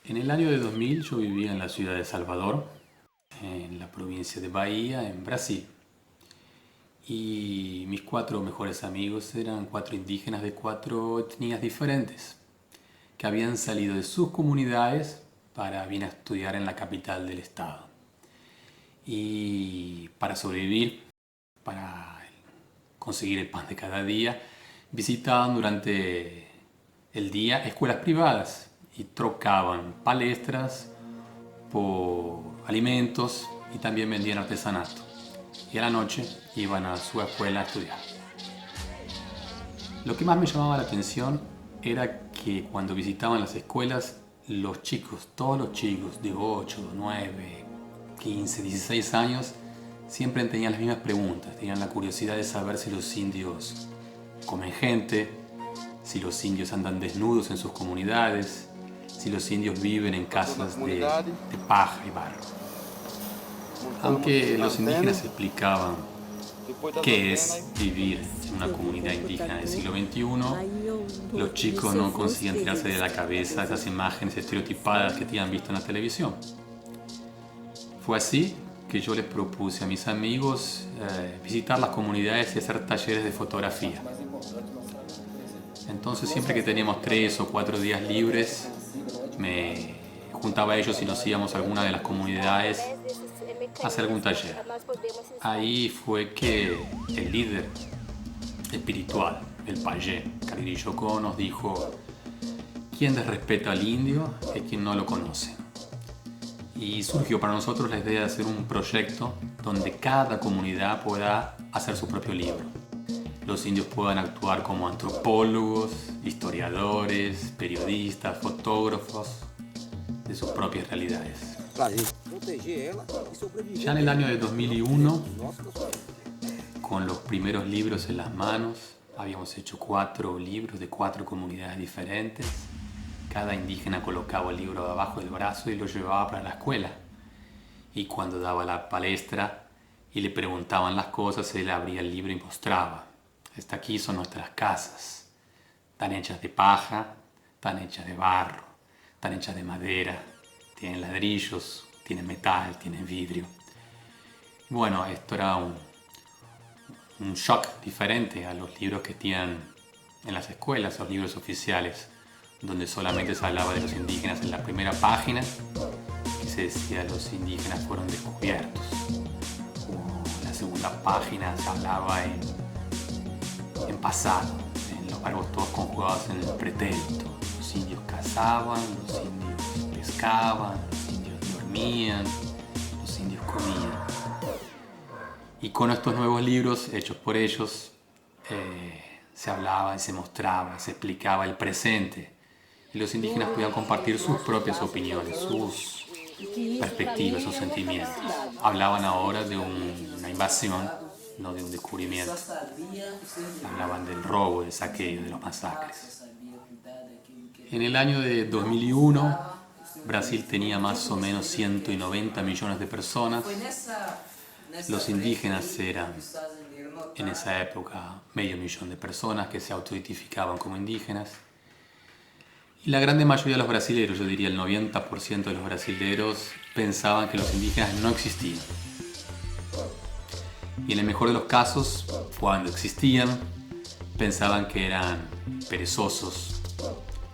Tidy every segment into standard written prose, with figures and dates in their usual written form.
En el año de 2000 yo vivía en la ciudad de Salvador, en la provincia de Bahía, en Brasil. Y mis cuatro mejores amigos eran cuatro indígenas de cuatro etnias diferentes, que habían salido de sus comunidades para venir a estudiar en la capital del estado. Y para sobrevivir, para conseguir el pan de cada día, visitaban durante el día escuelas privadas y trocaban palestras por alimentos y también vendían artesanato. Y a la noche iban a su escuela a estudiar. Lo que más me llamaba la atención era que cuando visitaban las escuelas, los chicos, todos los chicos de 8, 9, 15, 16 años, siempre tenían las mismas preguntas. Tenían la curiosidad de saber si los indios comen gente, si los indios andan desnudos en sus comunidades, si los indios viven en casas de paja y barro. Aunque los indígenas explicaban qué es vivir en una comunidad indígena del siglo XXI, los chicos no conseguían tirarse de la cabeza esas imágenes estereotipadas que tenían visto en la televisión. Fue así que yo les propuse a mis amigos visitar las comunidades y hacer talleres de fotografía. Entonces siempre que teníamos 3 o 4 días libres, me juntaba a ellos y nos íbamos a alguna de las comunidades a hacer algún taller. Ahí fue que el líder espiritual, el payé, Cariri Yoko, nos dijo: quien desrespeta al indio es quien no lo conoce. Y surgió para nosotros la idea de hacer un proyecto donde cada comunidad pueda hacer su propio libro. Los indios puedan actuar como antropólogos, historiadores, periodistas, fotógrafos de sus propias realidades. Ya en el año de 2001, con los primeros libros en las manos, habíamos hecho 4 libros de 4 comunidades diferentes. Cada indígena colocaba el libro abajo del brazo y lo llevaba para la escuela. Y cuando daba la palestra y le preguntaban las cosas, él abría el libro y mostraba: esta aquí son nuestras casas. Están hechas de paja, están hechas de barro, están hechas de madera, tienen ladrillos, tienen metal, tienen vidrio. Bueno, esto era un shock diferente a los libros que tienen en las escuelas, los libros oficiales, donde solamente se hablaba de los indígenas en la primera página, que se decía los indígenas fueron descubiertos. O en la segunda página se hablaba en pasado, en los verbos todos conjugados en el pretérito. Los indios cazaban, los indios pescaban, los indios dormían, los indios comían. Y con estos nuevos libros hechos por ellos, se hablaba y se mostraba, se explicaba el presente. Y los indígenas podían compartir sus propias opiniones, sus perspectivas, sus sentimientos. Hablaban ahora de una invasión, no de un descubrimiento. Hablaban del robo, del saqueo, de los masacres. En el año de 2001, Brasil tenía más o menos 190 millones de personas. Los indígenas eran, en esa época, medio millón de personas que se autoidentificaban como indígenas. Y la gran mayoría de los brasileros, yo diría el 90% de los brasileros, pensaban que los indígenas no existían. Y en el mejor de los casos, cuando existían, pensaban que eran perezosos,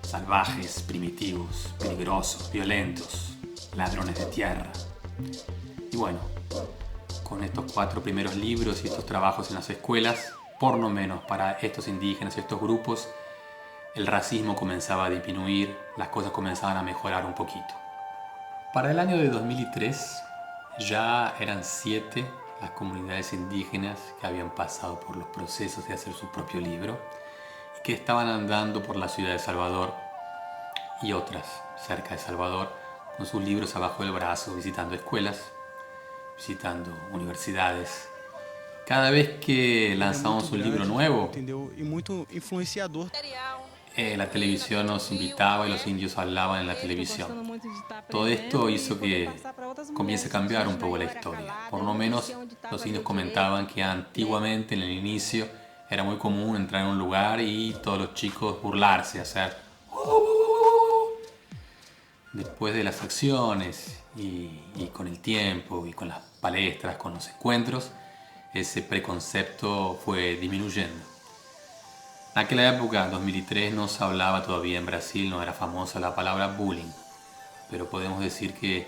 salvajes, primitivos, peligrosos, violentos, ladrones de tierra. Y bueno, con estos 4 primeros libros y estos trabajos en las escuelas, por lo menos para estos indígenas y estos grupos, el racismo comenzaba a disminuir, las cosas comenzaban a mejorar un poquito. Para el año de 2003 ya eran 7 las comunidades indígenas que habían pasado por los procesos de hacer su propio libro y que estaban andando por la ciudad de Salvador y otras cerca de Salvador con sus libros abajo del brazo, visitando escuelas, visitando universidades. Cada vez que lanzamos un libro nuevo, entendeu? E muito influenciador. La televisión nos invitaba y los indios hablaban en la televisión. Todo esto hizo que comience a cambiar un poco la historia. Por lo menos los indios comentaban que antiguamente, en el inicio, era muy común entrar en un lugar y todos los chicos burlarse, hacer... Después de las acciones y con el tiempo y con las palestras, con los encuentros, ese preconcepto fue disminuyendo. En aquella época, en 2003, no se hablaba todavía en Brasil, no era famosa la palabra bullying, pero podemos decir que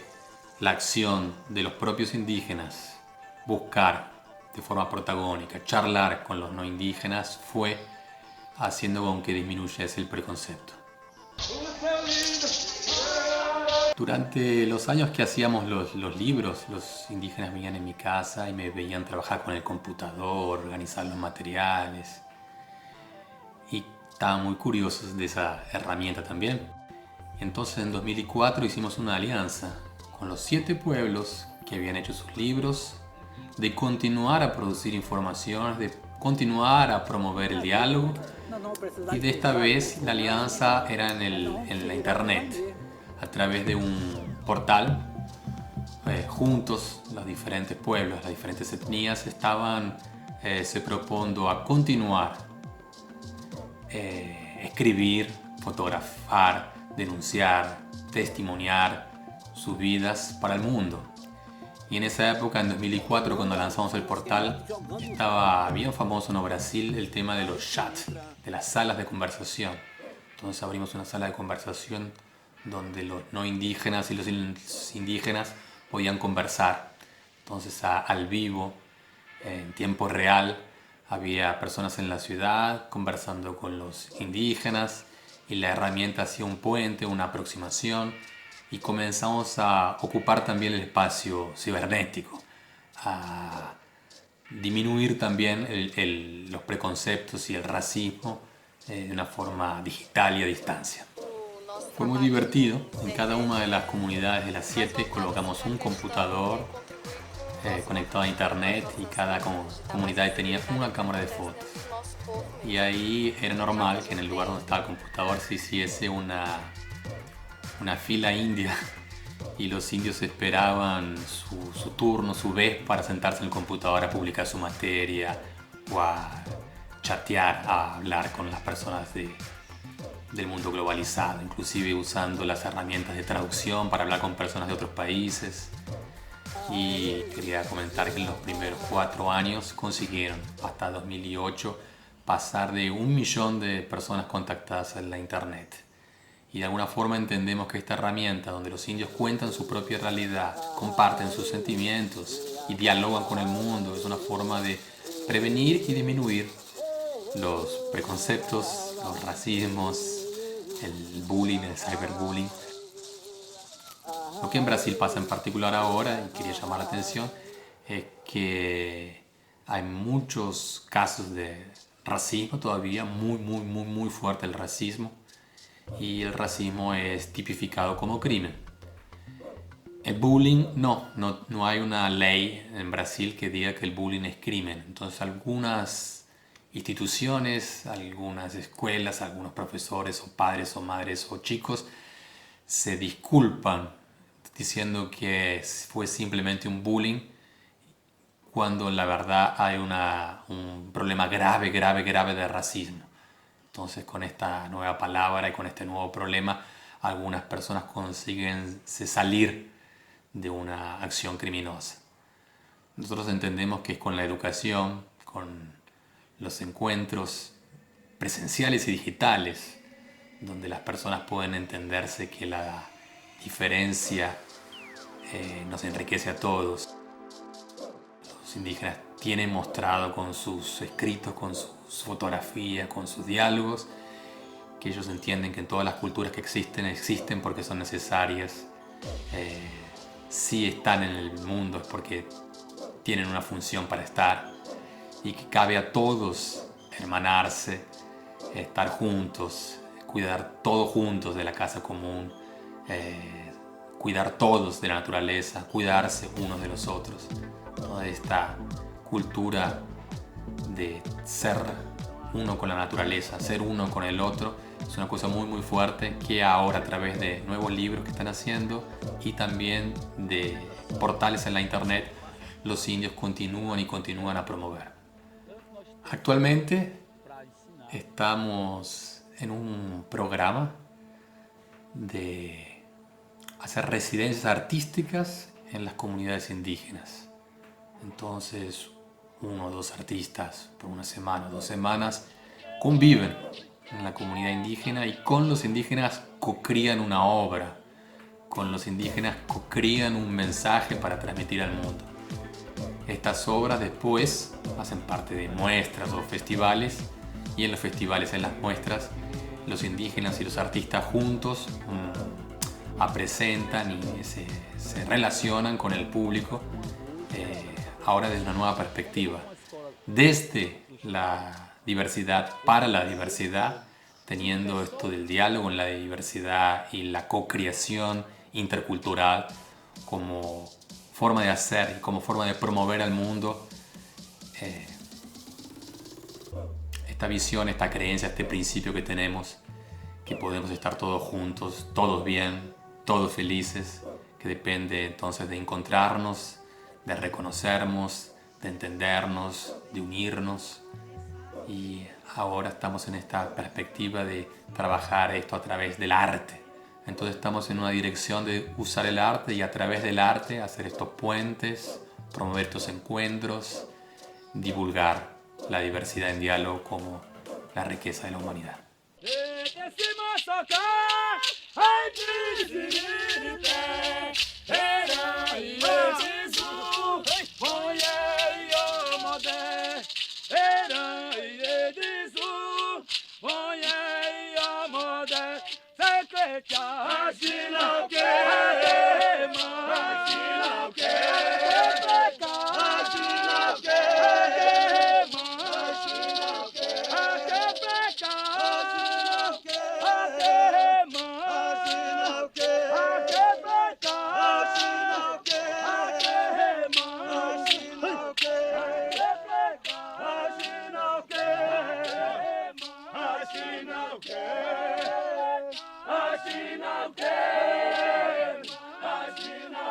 la acción de los propios indígenas, buscar de forma protagónica, charlar con los no indígenas, fue haciendo con que disminuyese el preconcepto. Durante los años que hacíamos los libros, los indígenas venían en mi casa y me veían trabajar con el computador, organizar los materiales. Y estaban muy curiosos de esa herramienta también. Entonces en 2004 hicimos una alianza con los 7 pueblos que habían hecho sus libros, de continuar a producir informaciones, de continuar a promover el diálogo. Y de esta vez la alianza era en la internet, a través de un portal. Juntos los diferentes pueblos, las diferentes etnias estaban se proponiendo a continuar, escribir, fotografar, denunciar, testimoniar sus vidas para el mundo. Y en esa época, en 2004, cuando lanzamos el portal, estaba bien famoso en Brasil el tema de los chats, de las salas de conversación. Entonces abrimos una sala de conversación donde los no indígenas y los indígenas podían conversar. Entonces al vivo, en tiempo real, había personas en la ciudad conversando con los indígenas y la herramienta hacía un puente, una aproximación, y comenzamos a ocupar también el espacio cibernético, a disminuir también los preconceptos y el racismo de una forma digital y a distancia. Fue muy divertido. En cada una de las comunidades de las 7 colocamos un computador conectado a internet y cada comunidad tenía una cámara de fotos. Y ahí era normal que en el lugar donde estaba el computador se hiciese una fila india y los indios esperaban su turno, su vez para sentarse en el computador a publicar su materia o a chatear, a hablar con las personas del mundo globalizado, inclusive usando las herramientas de traducción para hablar con personas de otros países. Y quería comentar que en los primeros 4 años consiguieron, hasta 2008, pasar de 1 millón de personas contactadas en la internet. Y de alguna forma entendemos que esta herramienta, donde los indios cuentan su propia realidad, comparten sus sentimientos y dialogan con el mundo, es una forma de prevenir y disminuir los preconceptos, los racismos, el bullying, el cyberbullying. Lo que en Brasil pasa en particular ahora, y quería llamar la atención, es que hay muchos casos de racismo todavía, muy fuerte el racismo, y el racismo es tipificado como crimen. El bullying no hay una ley en Brasil que diga que el bullying es crimen. Entonces algunas instituciones, algunas escuelas, algunos profesores o padres o madres o chicos se disculpan diciendo que fue simplemente un bullying, cuando en la verdad hay un problema grave de racismo. Entonces con esta nueva palabra y con este nuevo problema, algunas personas consiguen salir de una acción criminosa. Nosotros entendemos que es con la educación, con los encuentros presenciales y digitales, donde las personas pueden entenderse que la diferencia nos enriquece a todos. Los indígenas tienen mostrado con sus escritos, con sus fotografías, con sus diálogos, que ellos entienden que en todas las culturas que existen porque son necesarias. Si están en el mundo es porque tienen una función para estar, y que cabe a todos hermanarse, estar juntos, cuidar todos juntos de la casa común, cuidar todos de la naturaleza, cuidarse unos de los otros. Toda esta cultura de ser uno con la naturaleza, ser uno con el otro. Es una cosa muy muy fuerte que ahora a través de nuevos libros que están haciendo y también de portales en la internet, los indios continúan a promover. Actualmente estamos en un programa de hacer residencias artísticas en las comunidades indígenas. Entonces, uno o dos artistas por una semana, 2 semanas, conviven en la comunidad indígena y con los indígenas cocrían una obra, con los indígenas cocrían un mensaje para transmitir al mundo. Estas obras después hacen parte de muestras o festivales y en los festivales, en las muestras, los indígenas y los artistas juntos presentan y se relacionan con el público ahora desde una nueva perspectiva, desde la diversidad para la diversidad, teniendo esto del diálogo en la diversidad y la co-creación intercultural como forma de hacer y como forma de promover al mundo esta visión, esta creencia, este principio que tenemos, que podemos estar todos juntos, todos bien, todos felices, que depende entonces de encontrarnos, de reconocernos, de entendernos, de unirnos. Y ahora estamos en esta perspectiva de trabajar esto a través del arte. Entonces estamos en una dirección de usar el arte y a través del arte hacer estos puentes, promover estos encuentros, divulgar la diversidad en diálogo como la riqueza de la humanidad.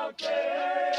Okay.